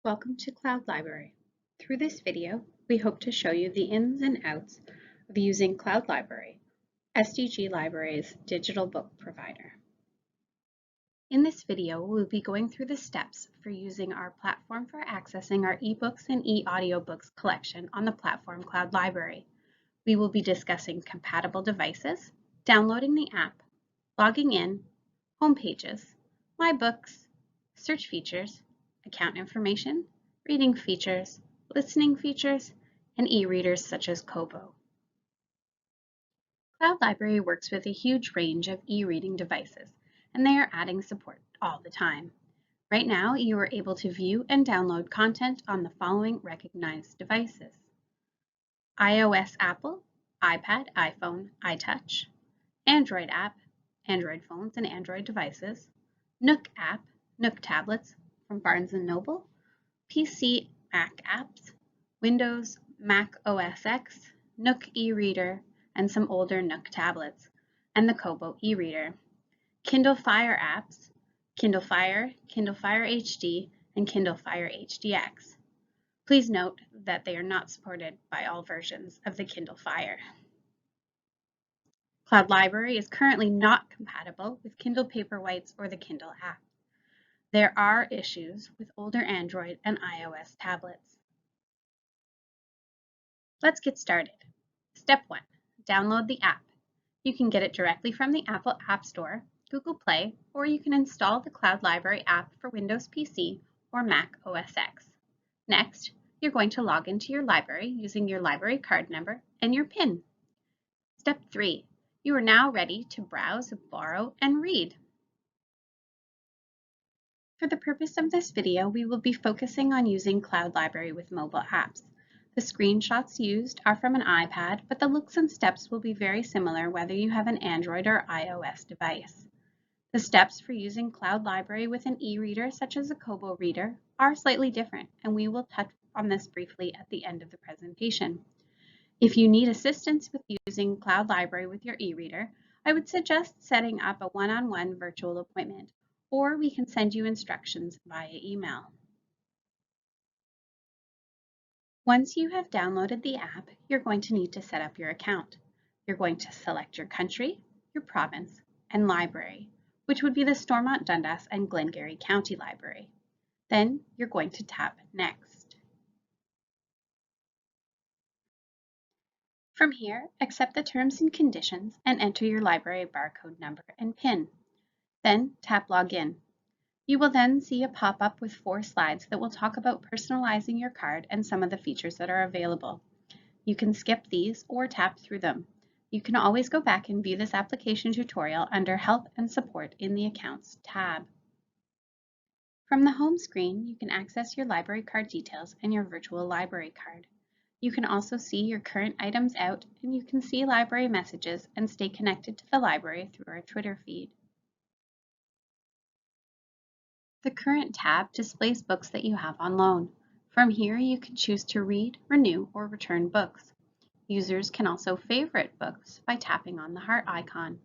Welcome to cloudLibrary. Through this video, we hope to show you the ins and outs of using cloudLibrary, SDG Library's digital book provider. In this video, we'll be going through the steps for using our platform for accessing our eBooks and eAudiobooks collection on the platform cloudLibrary. We will be discussing compatible devices, downloading the app, logging in, home pages, My Books, search features, account information, reading features, listening features, and e-readers such as Kobo. cloudLibrary works with a huge range of e-reading devices, and they are adding support all the time. Right now, you are able to view and download content on the following recognized devices: iOS Apple, iPad, iPhone, iTouch, Android app, Android phones and Android devices, Nook app, Nook tablets from Barnes & Noble, PC Mac apps, Windows Mac OS X, Nook eReader, and some older Nook tablets, and the Kobo eReader, Kindle Fire apps, Kindle Fire, Kindle Fire HD, and Kindle Fire HDX. Please note that they are not supported by all versions of the Kindle Fire. cloudLibrary is currently not compatible with Kindle Paperwhites or the Kindle app. There are issues with older Android and iOS tablets. Let's get started. Step 1. Download the app. You can get it directly from the Apple App Store, Google Play, or you can install the cloudLibrary app for Windows PC or Mac OS X. Next, you're going to log into your library using your library card number and your PIN. Step 3. You are now ready to browse, borrow, and read. For the purpose of this video, we will be focusing on using cloudLibrary with mobile apps. The screenshots used are from an iPad, but the looks and steps will be very similar whether you have an Android or iOS device. The steps for using cloudLibrary with an e-reader such as a Kobo reader are slightly different, and we will touch on this briefly at the end of the presentation. If you need assistance with using cloudLibrary with your e-reader, I would suggest setting up a one-on-one virtual appointment, or we can send you instructions via email. Once you have downloaded the app, you're going to need to set up your account. You're going to select your country, your province, and library, which would be the Stormont Dundas and Glengarry County Library. Then you're going to tap Next. From here, accept the terms and conditions and enter your library barcode number and PIN. Then tap Login. You will then see a pop-up with 4 slides that will talk about personalizing your card and some of the features that are available. You can skip these or tap through them. You can always go back and view this application tutorial under Help and Support in the Accounts tab. From the home screen, you can access your library card details and your virtual library card. You can also see your current items out, and you can see library messages and stay connected to the library through our Twitter feed. The Current tab displays books that you have on loan. From here, you can choose to read, renew, or return books. Users can also favorite books by tapping on the heart icon.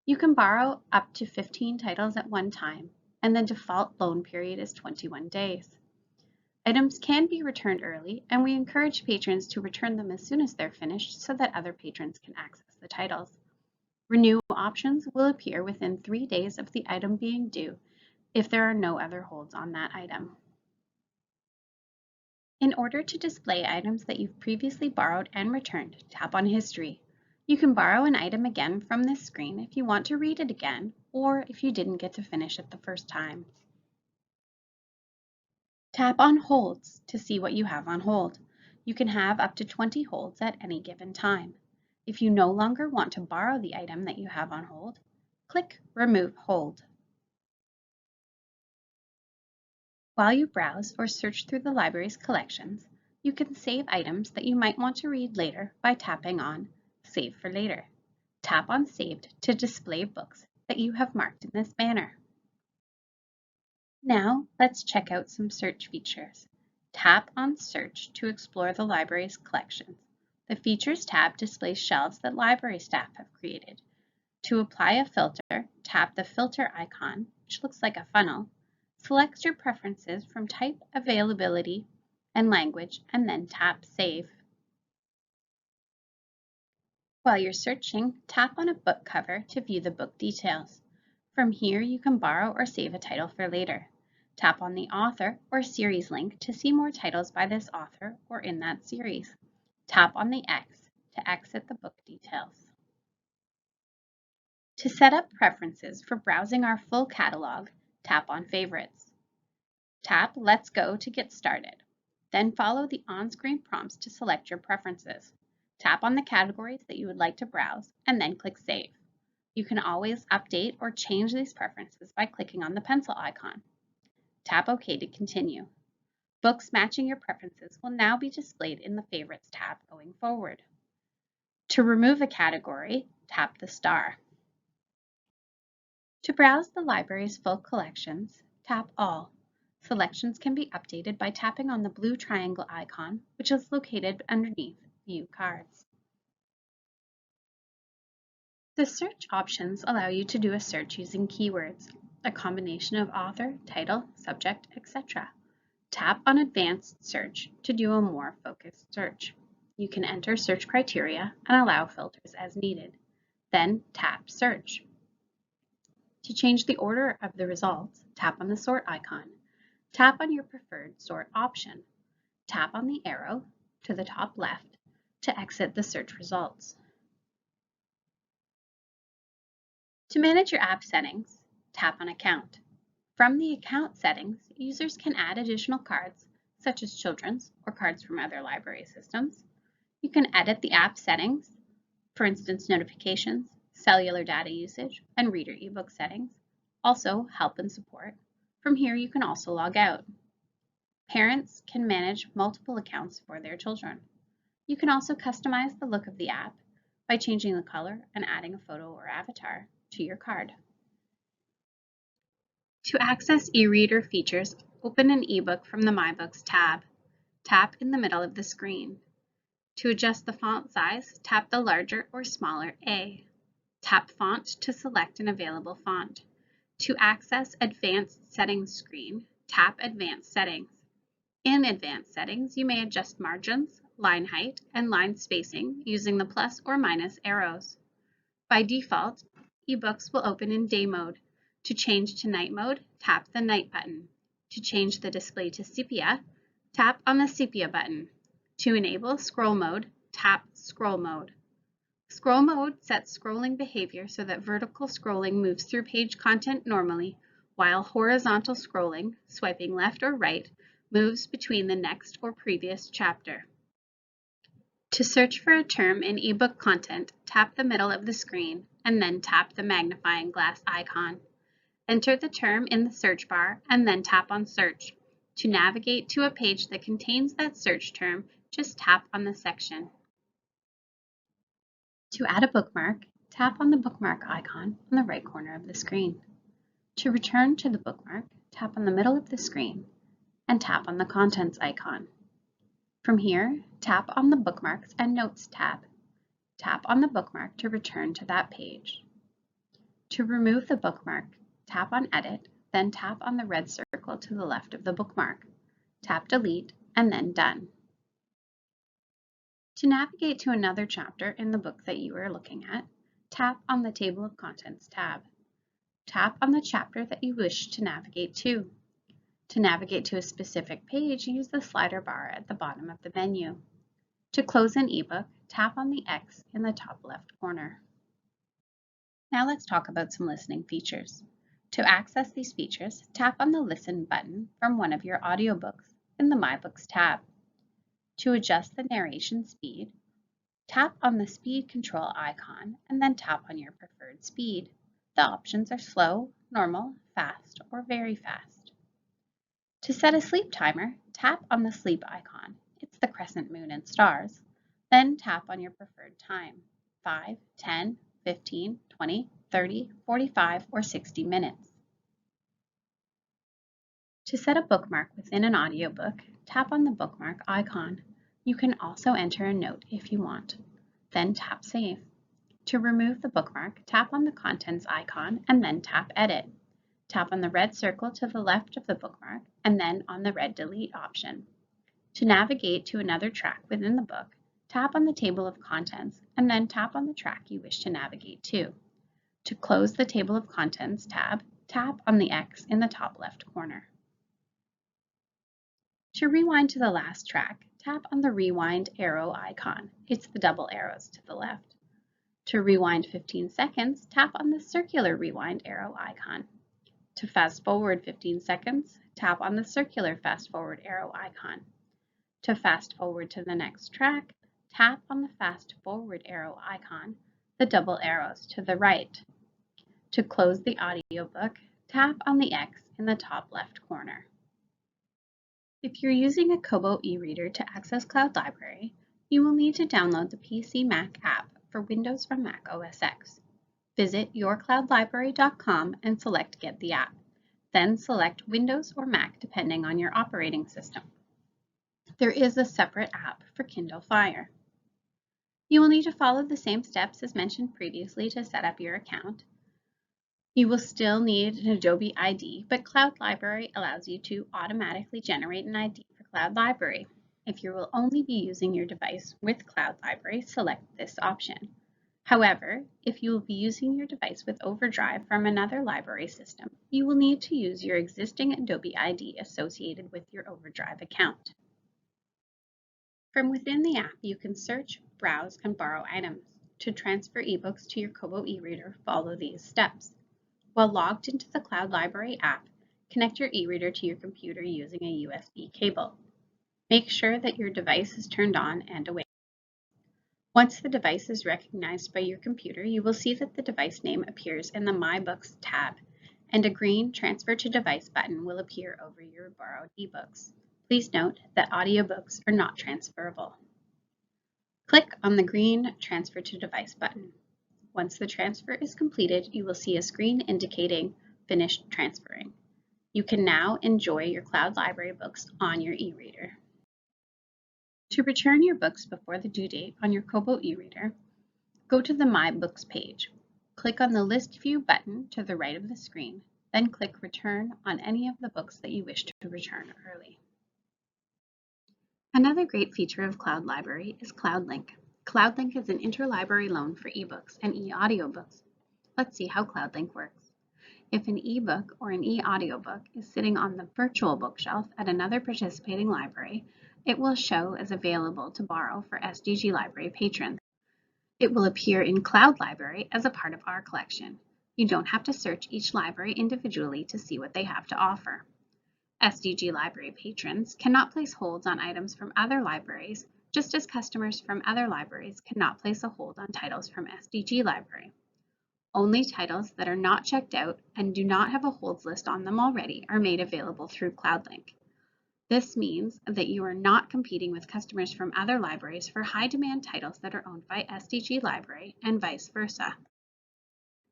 You can borrow up to 15 titles at one time, and the default loan period is 21 days. Items can be returned early, and we encourage patrons to return them as soon as they're finished so that other patrons can access the titles. Renew options will appear within 3 days of the item being due if there are no other holds on that item. In order to display items that you've previously borrowed and returned, tap on History. You can borrow an item again from this screen if you want to read it again, or if you didn't get to finish it the first time. Tap on Holds to see what you have on hold. You can have up to 20 holds at any given time. If you no longer want to borrow the item that you have on hold, click Remove Hold. While you browse or search through the library's collections, you can save items that you might want to read later by tapping on Save for Later. Tap on Saved to display books that you have marked in this manner. Now, let's check out some search features. Tap on Search to explore the library's collections. The Features tab displays shelves that library staff have created. To apply a filter, tap the filter icon, which looks like a funnel. Select your preferences from type, availability, and language, and then tap Save. While you're searching, tap on a book cover to view the book details. From here, you can borrow or save a title for later. Tap on the author or series link to see more titles by this author or in that series. Tap on the X to exit the book details. To set up preferences for browsing our full catalog, tap on Favorites. Tap Let's Go to get started. Then follow the on-screen prompts to select your preferences. Tap on the categories that you would like to browse and then click Save. You can always update or change these preferences by clicking on the pencil icon. Tap OK to continue. Books matching your preferences will now be displayed in the Favorites tab going forward. To remove a category, tap the star. To browse the library's full collections, tap All. Selections can be updated by tapping on the blue triangle icon, which is located underneath View Cards. The search options allow you to do a search using keywords, a combination of author, title, subject, etc. Tap on Advanced Search to do a more focused search. You can enter search criteria and allow filters as needed. Then tap Search. To change the order of the results, tap on the sort icon. Tap on your preferred sort option. Tap on the arrow to the top left to exit the search results. To manage your app settings, tap on Account. From the account settings, users can add additional cards, such as children's or cards from other library systems. You can edit the app settings, for instance, notifications, cellular data usage, and reader ebook settings. Also, help and support. From here, you can also log out. Parents can manage multiple accounts for their children. You can also customize the look of the app by changing the color and adding a photo or avatar to your card. To access eReader features, open an eBook from the My Books tab. Tap in the middle of the screen. To adjust the font size, tap the larger or smaller A. Tap Font to select an available font. To access Advanced Settings screen, tap Advanced Settings. In Advanced Settings, you may adjust margins, line height, and line spacing using the plus or minus arrows. By default, eBooks will open in day mode. To change to night mode, tap the night button. To change the display to sepia, tap on the sepia button. To enable scroll mode, tap scroll mode. Scroll mode sets scrolling behavior so that vertical scrolling moves through page content normally, while horizontal scrolling, swiping left or right, moves between the next or previous chapter. To search for a term in eBook content, tap the middle of the screen and then tap the magnifying glass icon. Enter the term in the search bar and then tap on Search. To navigate to a page that contains that search term, just tap on the section. To add a bookmark, tap on the bookmark icon on the right corner of the screen. To return to the bookmark, tap on the middle of the screen and tap on the Contents icon. From here, tap on the Bookmarks and Notes tab. Tap on the bookmark to return to that page. To remove the bookmark, tap on Edit, then tap on the red circle to the left of the bookmark. Tap Delete and then Done. To navigate to another chapter in the book that you are looking at, tap on the Table of Contents tab. Tap on the chapter that you wish to navigate to. To navigate to a specific page, use the slider bar at the bottom of the menu. To close an ebook, tap on the X in the top left corner. Now let's talk about some listening features. To access these features, tap on the Listen button from one of your audiobooks in the My Books tab. To adjust the narration speed, tap on the speed control icon and then tap on your preferred speed. The options are slow, normal, fast, or very fast. To set a sleep timer, tap on the sleep icon. It's the crescent moon and stars. Then tap on your preferred time, 5, 10, 15, 20, 30, 45, or 60 minutes. To set a bookmark within an audiobook, tap on the bookmark icon. You can also enter a note if you want. Then tap Save. To remove the bookmark, tap on the Contents icon and then tap Edit. Tap on the red circle to the left of the bookmark and then on the red delete option. To navigate to another track within the book, tap on the table of contents and then tap on the track you wish to navigate to. To close the table of contents tab, tap on the X in the top left corner. To rewind to the last track, tap on the rewind arrow icon. It's the double arrows to the left. To rewind 15 seconds, tap on the circular rewind arrow icon. To fast forward 15 seconds, tap on the circular fast forward arrow icon. To fast forward to the next track, tap on the fast forward arrow icon, the double arrows to the right. To close the audiobook, tap on the X in the top left corner. If you're using a Kobo e-reader to access cloudLibrary, you will need to download the PC Mac app for Windows from Mac OS X. Visit yourcloudlibrary.com and select Get the app. Then select Windows or Mac depending on your operating system. There is a separate app for Kindle Fire. You will need to follow the same steps as mentioned previously to set up your account. You will still need an Adobe ID, but cloudLibrary allows you to automatically generate an ID for cloudLibrary. If you will only be using your device with cloudLibrary, select this option. However, if you will be using your device with Overdrive from another library system, you will need to use your existing Adobe ID associated with your Overdrive account. From within the app, you can search, browse, and borrow items. To transfer eBooks to your Kobo e-reader, follow these steps. While logged into the cloudLibrary app, connect your e-reader to your computer using a USB cable. Make sure that your device is turned on and away. Once the device is recognized by your computer, you will see that the device name appears in the My Books tab, and a green Transfer to Device button will appear over your borrowed eBooks. Please note that audiobooks are not transferable. Click on the green Transfer to Device button. Once the transfer is completed, you will see a screen indicating Finished Transferring. You can now enjoy your cloudLibrary books on your e-reader. To return your books before the due date on your Kobo e-reader, go to the My Books page. Click on the List View button to the right of the screen, then click Return on any of the books that you wish to return early. Another great feature of cloudLibrary is CloudLink. CloudLink is an interlibrary loan for eBooks and eAudiobooks. Let's see how CloudLink works. If an eBook or an eAudiobook is sitting on the virtual bookshelf at another participating library, it will show as available to borrow for SDG Library patrons. It will appear in cloudLibrary as a part of our collection. You don't have to search each library individually to see what they have to offer. SDG Library patrons cannot place holds on items from other libraries, just as customers from other libraries cannot place a hold on titles from SDG Library. Only titles that are not checked out and do not have a holds list on them already are made available through CloudLink. This means that you are not competing with customers from other libraries for high-demand titles that are owned by SDG Library and vice versa.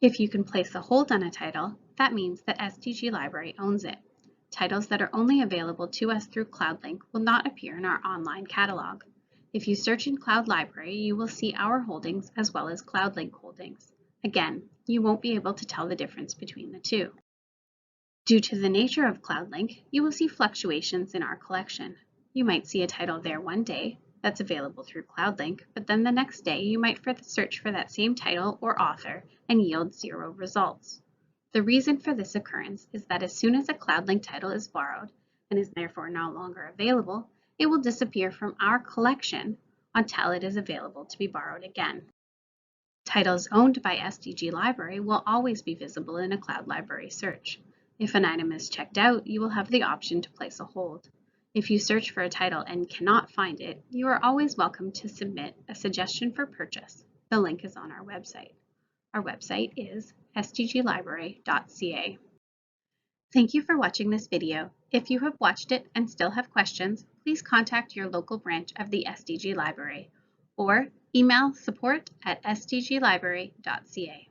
If you can place a hold on a title, that means that SDG Library owns it. Titles that are only available to us through CloudLink will not appear in our online catalog. If you search in cloudLibrary, you will see our holdings as well as CloudLink holdings. Again, you won't be able to tell the difference between the two. Due to the nature of CloudLink, you will see fluctuations in our collection. You might see a title there one day that's available through CloudLink, but then the next day you might search for that same title or author and yield 0 results. The reason for this occurrence is that as soon as a CloudLink title is borrowed and is therefore no longer available, it will disappear from our collection until it is available to be borrowed again. Titles owned by SDG Library will always be visible in a cloudLibrary search. If an item is checked out, you will have the option to place a hold. If you search for a title and cannot find it, you are always welcome to submit a suggestion for purchase. The link is on our website. Our website is sdglibrary.ca. Thank you for watching this video. If you have watched it and still have questions, please contact your local branch of the SDG Library or email support@sdglibrary.ca.